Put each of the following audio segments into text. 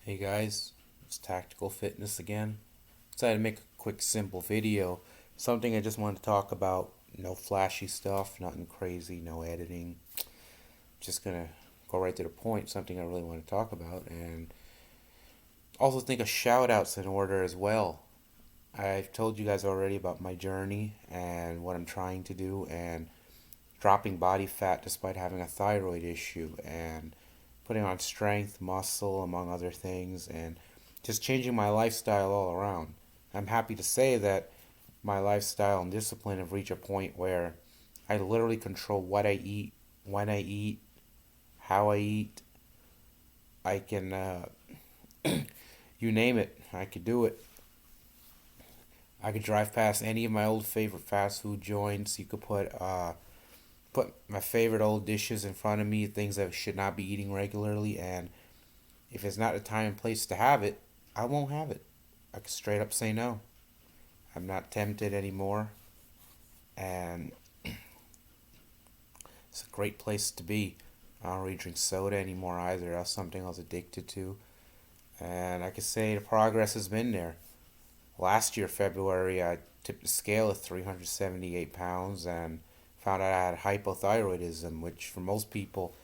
Hey guys, it's Tactical Fitness again. Decided to make a quick, simple video. Something I just wanted to talk about. No flashy stuff, nothing crazy, no editing. Just gonna go right to the point. Something I really want to talk about, and also think of shout outs in order as well. I've told you guys already about my journey and what I'm trying to do, and dropping body fat despite having a thyroid issue, and putting on strength, muscle, among other things, and just changing my lifestyle all around. I'm happy to say that my lifestyle and discipline have reached a point where I literally control what I eat, when I eat, how I eat. I can, you name it, I could do it. I could drive past any of my old favorite fast food joints. You could put my favorite old dishes in front of me, things I should not be eating regularly, and if it's not the time and place to have it, I won't have it. I can straight up say no. I'm not tempted anymore, and it's a great place to be. I don't really drink soda anymore either. That's something I was addicted to, and I can say the progress has been there. Last year, February, I tipped the scale at 378 pounds and found out I had hypothyroidism, which for most people,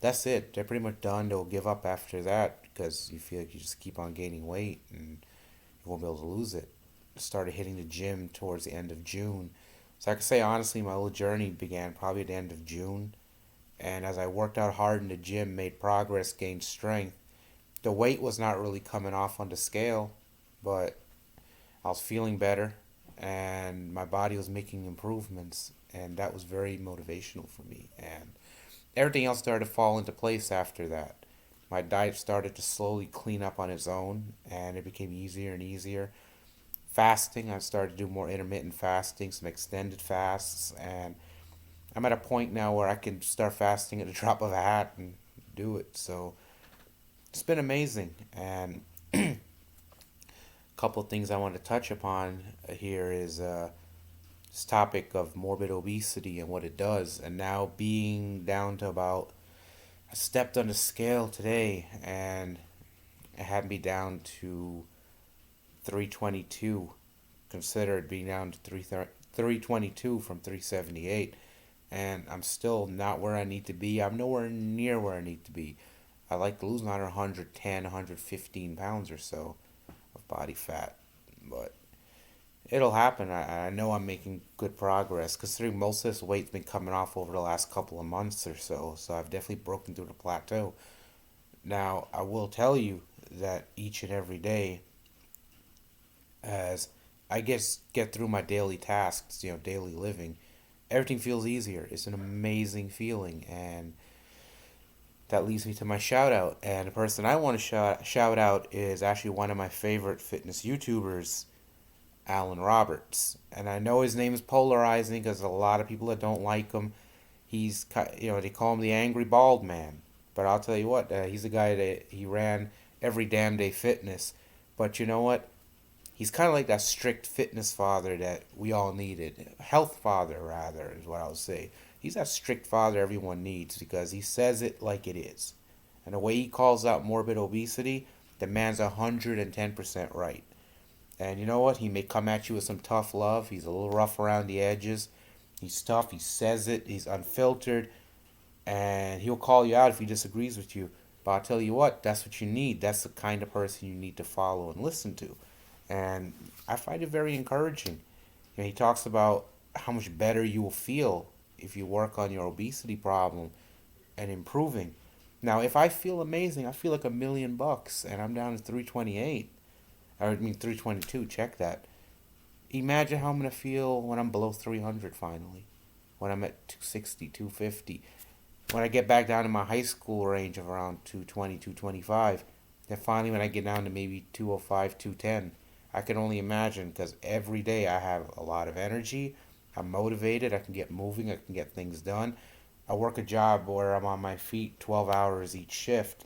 that's it. They're pretty much done. They'll give up after that because you feel like you just keep on gaining weight and you won't be able to lose it. I started hitting the gym towards the end of June. So I can say honestly, my little journey began probably at the end of June. And as I worked out hard in the gym, made progress, gained strength, the weight was not really coming off on the scale, but I was feeling better and my body was making improvements. And that was very motivational for me. And everything else started to fall into place after that. My diet started to slowly clean up on its own, and it became easier and easier. Fasting, I started to do more intermittent fasting, some extended fasts, and I'm at a point now where I can start fasting at the drop of a hat and do it. So it's been amazing. And a couple of things I want to touch upon here is this topic of morbid obesity and what it does, and now being down to about, I stepped on the scale today and it had me down to 322. Considered being down to 322 from 378, and I'm still not where I need to be. I'm nowhere near where I need to be. I like to lose another 110, 115 pounds or so of body fat, but it'll happen. I know I'm making good progress considering most of this weight's been coming off over the last couple of months or so. So I've definitely broken through the plateau. Now, I will tell you that each and every day, as I get through my daily tasks, daily living, everything feels easier. It's an amazing feeling, and that leads me to my shout out. And the person I want to shout out is actually one of my favorite fitness YouTubers, Alan Roberts. And I know his name is polarizing because a lot of people that don't like him, they call him the angry bald man. But I'll tell you what, he's a guy that he ran every damn day fitness. But you know what? He's kind of like that strict fitness father that we all needed. Health father, rather, is what I would say. He's that strict father everyone needs because he says it like it is. And the way he calls out morbid obesity, the man's 110% right. And you know what? He may come at you with some tough love. He's a little rough around the edges. He's tough. He says it. He's unfiltered. And he'll call you out if he disagrees with you. But I'll tell you what, that's what you need. That's the kind of person you need to follow and listen to. And I find it very encouraging. He talks about how much better you will feel if you work on your obesity problem and improving. Now, if I feel amazing, I feel like $1,000,000 and I'm down to 328. I mean 322, check that. Imagine how I'm going to feel when I'm below 300 finally. When I'm at 260, 250. When I get back down to my high school range of around 220, 225. Then finally when I get down to maybe 205, 210. I can only imagine because every day I have a lot of energy. I'm motivated. I can get moving. I can get things done. I work a job where I'm on my feet 12 hours each shift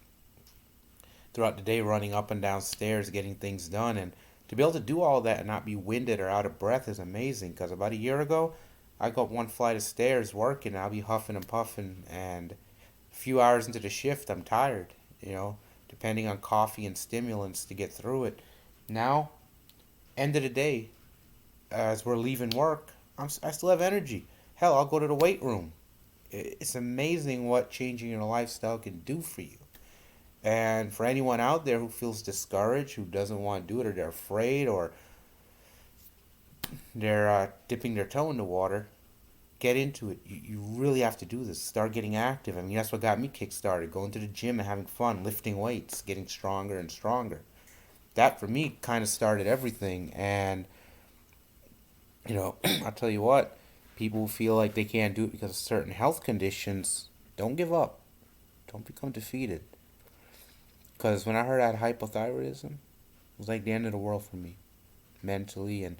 throughout the day, running up and down stairs, getting things done. And to be able to do all that and not be winded or out of breath is amazing. Because about a year ago, I got one flight of stairs working. I'll be huffing and puffing, and a few hours into the shift, I'm tired. depending on coffee and stimulants to get through it. Now, end of the day, as we're leaving work, I still have energy. Hell, I'll go to the weight room. It's amazing what changing your lifestyle can do for you. And for anyone out there who feels discouraged, who doesn't want to do it, or they're afraid, or they're dipping their toe in the water, get into it. You really have to do this. Start getting active. I mean, that's what got me kick-started. Going to the gym and having fun, lifting weights, getting stronger and stronger. That, for me, kind of started everything. And, I'll tell you what, people who feel like they can't do it because of certain health conditions, don't give up. Don't become defeated. Because when I heard I had hypothyroidism, it was like the end of the world for me, mentally, and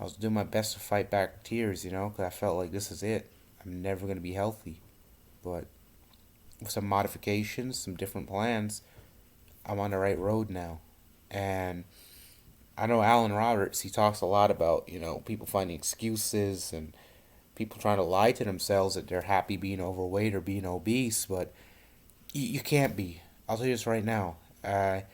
I was doing my best to fight back tears, because I felt like this is it. I'm never going to be healthy. But with some modifications, some different plans, I'm on the right road now. And I know Alan Roberts, he talks a lot about, people finding excuses and people trying to lie to themselves that they're happy being overweight or being obese, but you can't be. I'll tell you this right now. I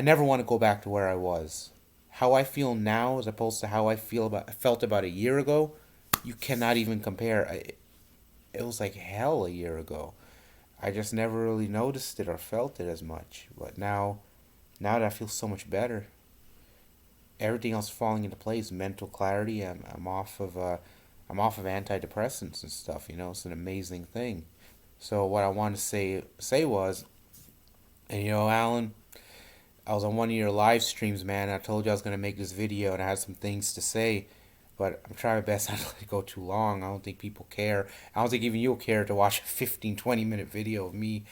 never want to go back to where I was. How I feel now, as opposed to how felt about a year ago, you cannot even compare. It was like hell a year ago. I just never really noticed it or felt it as much. But now that I feel so much better, everything else falling into place. Mental clarity. I'm off of antidepressants and stuff. It's an amazing thing. So what I wanted to say was, and Alan, I was on one of your live streams, man. And I told you I was gonna make this video, and I had some things to say, but I'm trying my best not to let it go too long. I don't think people care. I don't think even you'll care to watch a 15, 20 minute video of me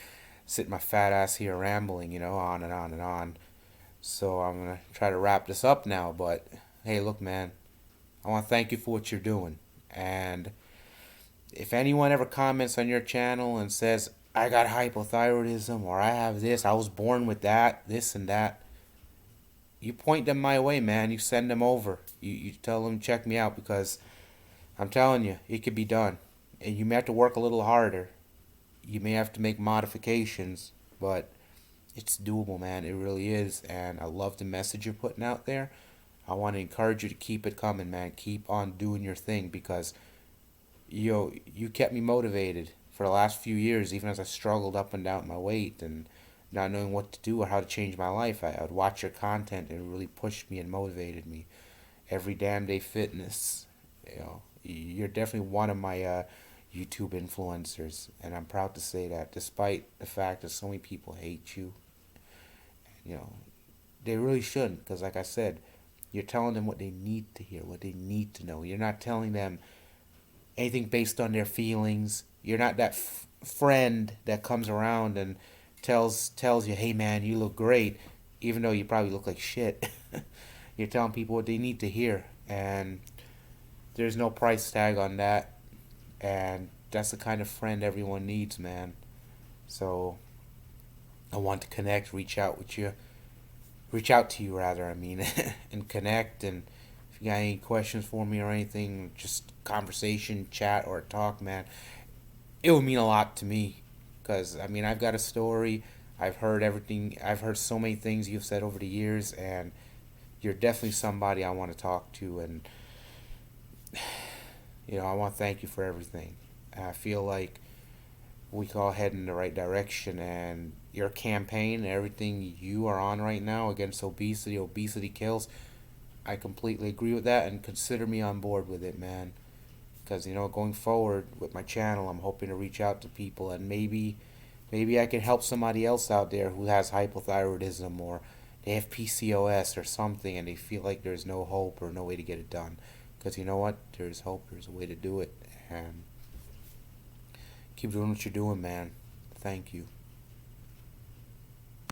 sitting my fat ass here rambling, on and on and on. So I'm gonna try to wrap this up now. But hey, look, man, I want to thank you for what you're doing, and if anyone ever comments on your channel and says, I got hypothyroidism, or I have this, I was born with that, this and that, you point them my way, man. You send them over. You tell them, check me out, because I'm telling you, it could be done. And you may have to work a little harder. You may have to make modifications, but it's doable, man. It really is. And I love the message you're putting out there. I want to encourage you to keep it coming, man. Keep on doing your thing, because you kept me motivated for the last few years, even as I struggled up and down my weight and not knowing what to do or how to change my life. I would watch your content, and it really pushed me and motivated me. Every damn day fitness, you're definitely one of my YouTube influencers, and I'm proud to say that, despite the fact that so many people hate you. you know they really shouldn't, because like I said, you're telling them what they need to hear, what they need to know. You're not telling them anything based on their feelings. You're not that friend that comes around and tells you, "Hey man, you look great," even though you probably look like shit. You're telling people what they need to hear, and there's no price tag on that. And that's the kind of friend everyone needs, man. So I want to connect, reach out to you rather. I mean, and connect. And if you got any questions for me or anything, just conversation, chat, or talk, man, it would mean a lot to me. Because I mean, I've got a story. I've heard everything. I've heard so many things you've said over the years, and you're definitely somebody I want to talk to. And I want to thank you for everything. I feel like we can all head in the right direction, and your campaign, everything you are on right now against obesity kills, I completely agree with that, and consider me on board with it, man. Because going forward with my channel, I'm hoping to reach out to people, and maybe I can help somebody else out there who has hypothyroidism, or they have PCOS or something, and they feel like there's no hope or no way to get it done. Because you know what? There's hope. There's a way to do it. And keep doing what you're doing, man. Thank you.